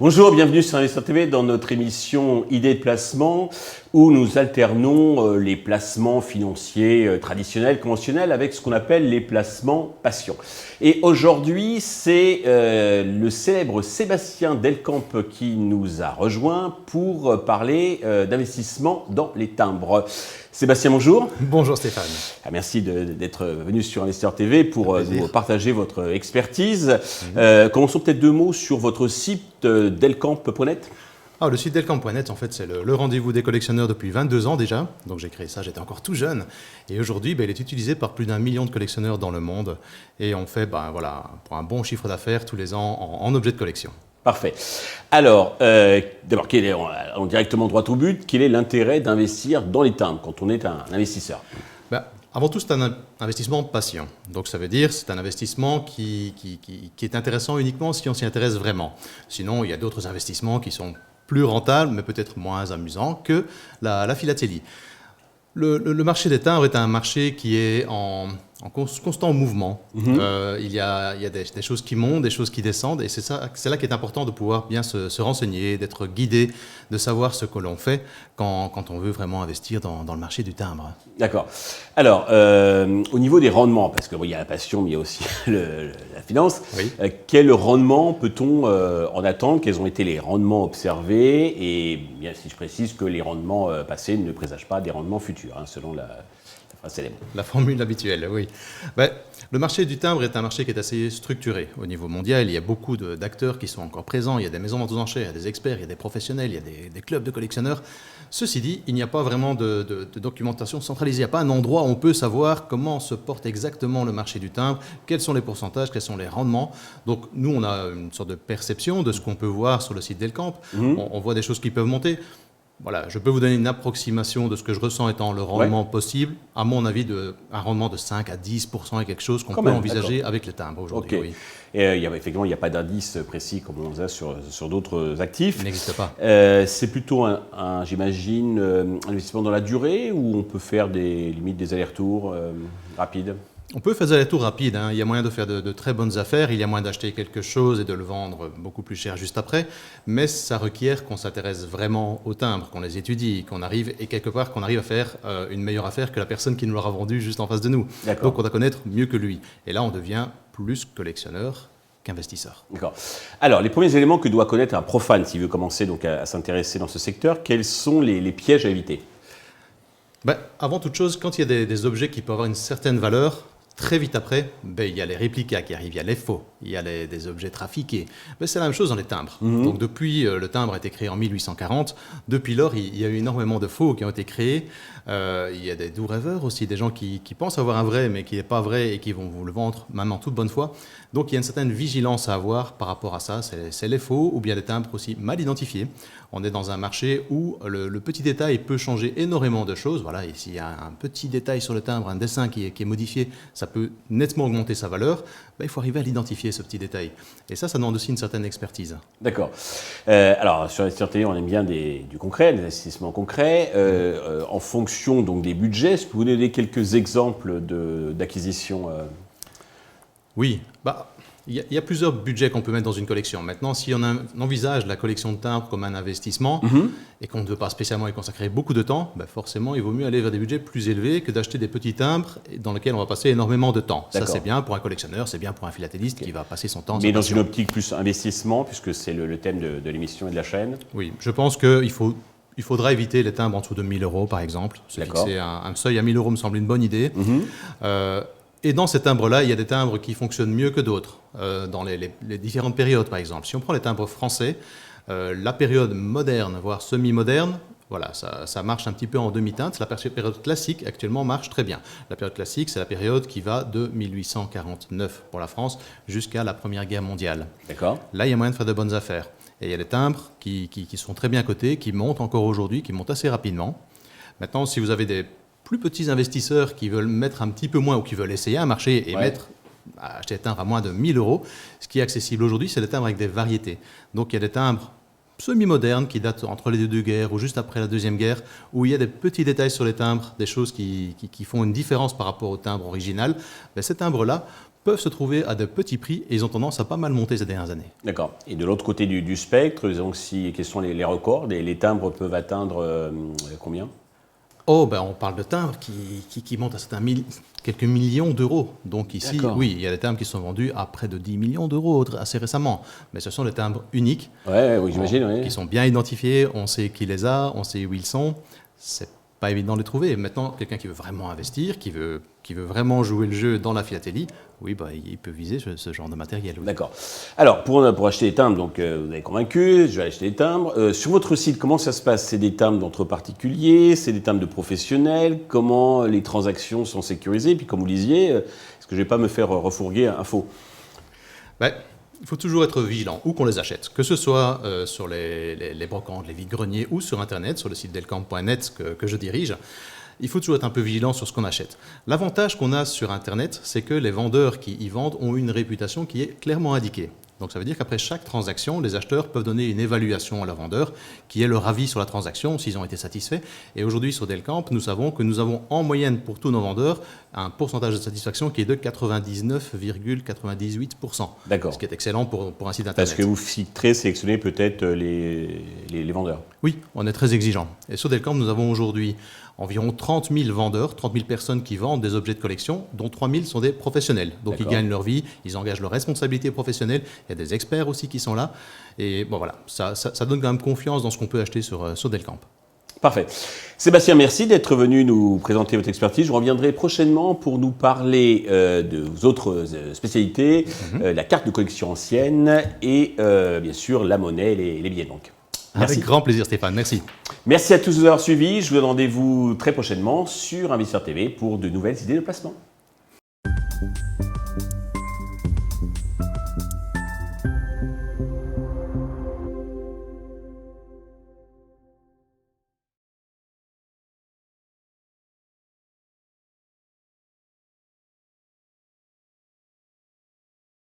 Bonjour, bienvenue sur Investisseur TV dans notre émission Idées de placement où nous alternons les placements financiers traditionnels, conventionnels avec ce qu'on appelle les placements passion. Et aujourd'hui, c'est le célèbre Sébastien Delcamp qui nous a rejoint pour parler d'investissement dans les timbres. Sébastien, bonjour. Bonjour Stéphane. Merci d'être venu sur Investisseur TV pour nous partager votre expertise. Commençons peut-être deux mots sur votre site delcamp.net. Le site delcamp.net, en fait, c'est le rendez-vous des collectionneurs depuis 22 ans déjà. Donc j'ai créé ça, j'étais encore tout jeune. Et aujourd'hui, il est utilisé par plus d'1 million de collectionneurs dans le monde. Et on fait pour un bon chiffre d'affaires tous les ans en objets de collection. Parfait. Alors, d'abord, directement droit au but, quel est l'intérêt d'investir dans les timbres quand on est un investisseur ? Avant tout, c'est un investissement patient. Donc ça veut dire c'est un investissement qui est intéressant uniquement si on s'y intéresse vraiment. Sinon, il y a d'autres investissements qui sont plus rentables, mais peut-être moins amusants que la philatélie. Le marché des timbres est un marché qui est en constant mouvement. Il y a des choses qui montent, des choses qui descendent, et c'est là qui est important de pouvoir bien se renseigner, d'être guidé, de savoir ce que l'on fait quand on veut vraiment investir dans le marché du timbre. D'accord. Alors, au niveau des rendements, parce qu'il y a la passion, mais il y a aussi la finance, oui. Quel rendement peut-on en attendre ? Quels ont été les rendements observés ? Et bien, si je précise que les rendements passés ne présagent pas des rendements futurs, selon la phrase célèbre. La formule habituelle, oui. Le marché du timbre est un marché qui est assez structuré. Au niveau mondial, il y a beaucoup d'acteurs qui sont encore présents. Il y a des maisons ventes aux enchères, il y a des experts, il y a des professionnels, il y a des clubs de collectionneurs. Ceci dit, il n'y a pas vraiment de documentation centralisée. Il n'y a pas un endroit où on peut savoir comment se porte exactement le marché du timbre, quels sont les pourcentages, quels sont les rendements. Donc nous, on a une sorte de perception de ce qu'on peut voir sur le site Delcamp. On voit des choses qui peuvent monter. Voilà, je peux vous donner une approximation de ce que je ressens étant le rendement possible. À mon avis, un rendement de 5 à 10% est quelque chose qu'on peut envisager avec les timbres aujourd'hui. Okay. Oui. Et effectivement, il n'y a pas d'indice précis comme on a sur d'autres actifs. Il n'existe pas. C'est plutôt j'imagine, un investissement dans la durée ou on peut faire des allers-retours rapides ? On peut faire des allers-retours rapides. Il y a moyen de faire de très bonnes affaires. Il y a moyen d'acheter quelque chose et de le vendre beaucoup plus cher juste après. Mais ça requiert qu'on s'intéresse vraiment aux timbres, qu'on les étudie, qu'on arrive à faire une meilleure affaire que la personne qui nous l'aura vendu juste en face de nous. D'accord. Donc on doit connaître mieux que lui. Et là, on devient plus collectionneur qu'investisseur. D'accord. Alors, les premiers éléments que doit connaître un profane s'il veut commencer donc, à s'intéresser dans ce secteur, quels sont les pièges à éviter ? Avant toute chose, quand il y a des objets qui peuvent avoir une certaine valeur, très vite après, il y a les réplicas qui arrivent, il y a les faux, il y a des objets trafiqués. C'est la même chose dans les timbres. Donc depuis, le timbre a été créé en 1840. Depuis lors, il y a eu énormément de faux qui ont été créés. Il y a des doux rêveurs aussi, des gens qui pensent avoir un vrai, mais qui n'est pas vrai et qui vont vous le vendre, même en toute bonne foi. Donc il y a une certaine vigilance à avoir par rapport à ça. C'est les faux ou bien des timbres aussi mal identifiés. On est dans un marché où le petit détail peut changer énormément de choses. Voilà, et s'il y a un petit détail sur le timbre, un dessin qui est modifié, ça peut nettement augmenter sa valeur. Il faut arriver à l'identifier, ce petit détail. Et ça demande aussi une certaine expertise. D'accord. Alors, sur Investisseur TV, on aime bien du concret, des investissements concrets. En fonction donc, des budgets, est-ce que vous donnez quelques exemples d'acquisition Oui. Il y a plusieurs budgets qu'on peut mettre dans une collection. Maintenant, si on envisage la collection de timbres comme un investissement et qu'on ne veut pas spécialement y consacrer beaucoup de temps, forcément, il vaut mieux aller vers des budgets plus élevés que d'acheter des petits timbres dans lesquels on va passer énormément de temps. Ça, c'est bien pour un collectionneur, c'est bien pour un philatéliste qui va passer son temps. Mais dans une optique plus investissement, puisque c'est le thème de l'émission et de la chaîne. Oui, je pense qu'il faudra éviter les timbres en dessous de 1 000 euros, par exemple. Se fixer un seuil à 1 000 euros me semble une bonne idée. Et dans ces timbres-là, il y a des timbres qui fonctionnent mieux que d'autres, dans les différentes périodes, par exemple. Si on prend les timbres français, la période moderne, voire semi-moderne, voilà, ça marche un petit peu en demi-teinte. La période classique, actuellement, marche très bien. La période classique, c'est la période qui va de 1849 pour la France jusqu'à la Première Guerre mondiale. D'accord. Là, il y a moyen de faire de bonnes affaires. Et il y a des timbres qui sont très bien cotés, qui montent encore aujourd'hui, qui montent assez rapidement. Maintenant, si vous avez des plus petits investisseurs qui veulent mettre un petit peu moins ou qui veulent essayer un marché et acheter des timbres à moins de 1 000 euros, ce qui est accessible aujourd'hui, c'est des timbres avec des variétés. Donc il y a des timbres semi-moderne qui date entre les deux guerres ou juste après la Deuxième Guerre, où il y a des petits détails sur les timbres, des choses qui font une différence par rapport au timbre original. Ben, ces timbres-là peuvent se trouver à de petits prix et ils ont tendance à pas mal monter ces dernières années. D'accord. Et de l'autre côté du spectre, donc quels sont les records? Les timbres peuvent atteindre combien? Oh, ben on parle de timbres qui montent à quelques millions d'euros. Donc ici, oui, il y a des timbres qui sont vendus à près de 10 millions d'euros assez récemment. Mais ce sont des timbres uniques. Oui, j'imagine. Qui sont bien identifiés, on sait qui les a, on sait où ils sont. C'est pas évident de les trouver. Maintenant, quelqu'un qui veut vraiment investir, qui veut vraiment jouer le jeu dans la philatélie, oui, bah, il peut viser ce genre de matériel. Oui. D'accord. Alors, pour acheter des timbres, donc, vous avez convaincu, je vais acheter des timbres. Sur votre site, comment ça se passe? C'est des timbres d'entre particuliers, c'est des timbres de professionnels? Comment les transactions sont sécurisées? Et puis, comme vous disiez, est-ce que je ne vais pas me faire refourguer un faux? Ben, il faut toujours être vigilant où qu'on les achète, que ce soit sur les brocantes, les vides-greniers ou sur Internet, sur le site delcamp.net que je dirige. Il faut toujours être un peu vigilant sur ce qu'on achète. L'avantage qu'on a sur Internet, c'est que les vendeurs qui y vendent ont une réputation qui est clairement indiquée. Donc ça veut dire qu'après chaque transaction, les acheteurs peuvent donner une évaluation à la vendeur, qui est leur avis sur la transaction, s'ils ont été satisfaits. Et aujourd'hui, sur Delcamp, nous savons que nous avons en moyenne pour tous nos vendeurs un pourcentage de satisfaction qui est de 99,98%. D'accord. Ce qui est excellent pour un site Internet. Parce que vous filtrez, sélectionnez peut-être les vendeurs. Oui, on est très exigeant. Et sur Delcamp, nous avons aujourd'hui environ 30 000 vendeurs, 30 000 personnes qui vendent des objets de collection, dont 3 000 sont des professionnels. Donc ils gagnent leur vie, ils engagent leurs responsabilités professionnelles. Il y a des experts aussi qui sont là. Et bon voilà, ça donne quand même confiance dans ce qu'on peut acheter sur Delcamp. Parfait. Sébastien, merci d'être venu nous présenter votre expertise. Je reviendrai prochainement pour nous parler de vos autres spécialités, la carte de collection ancienne et bien sûr la monnaie et les billets de banque. Merci. Avec grand plaisir Stéphane, merci. Merci à tous de nous avoir suivis. Je vous donne rendez-vous très prochainement sur Investisseur TV pour de nouvelles idées de placement.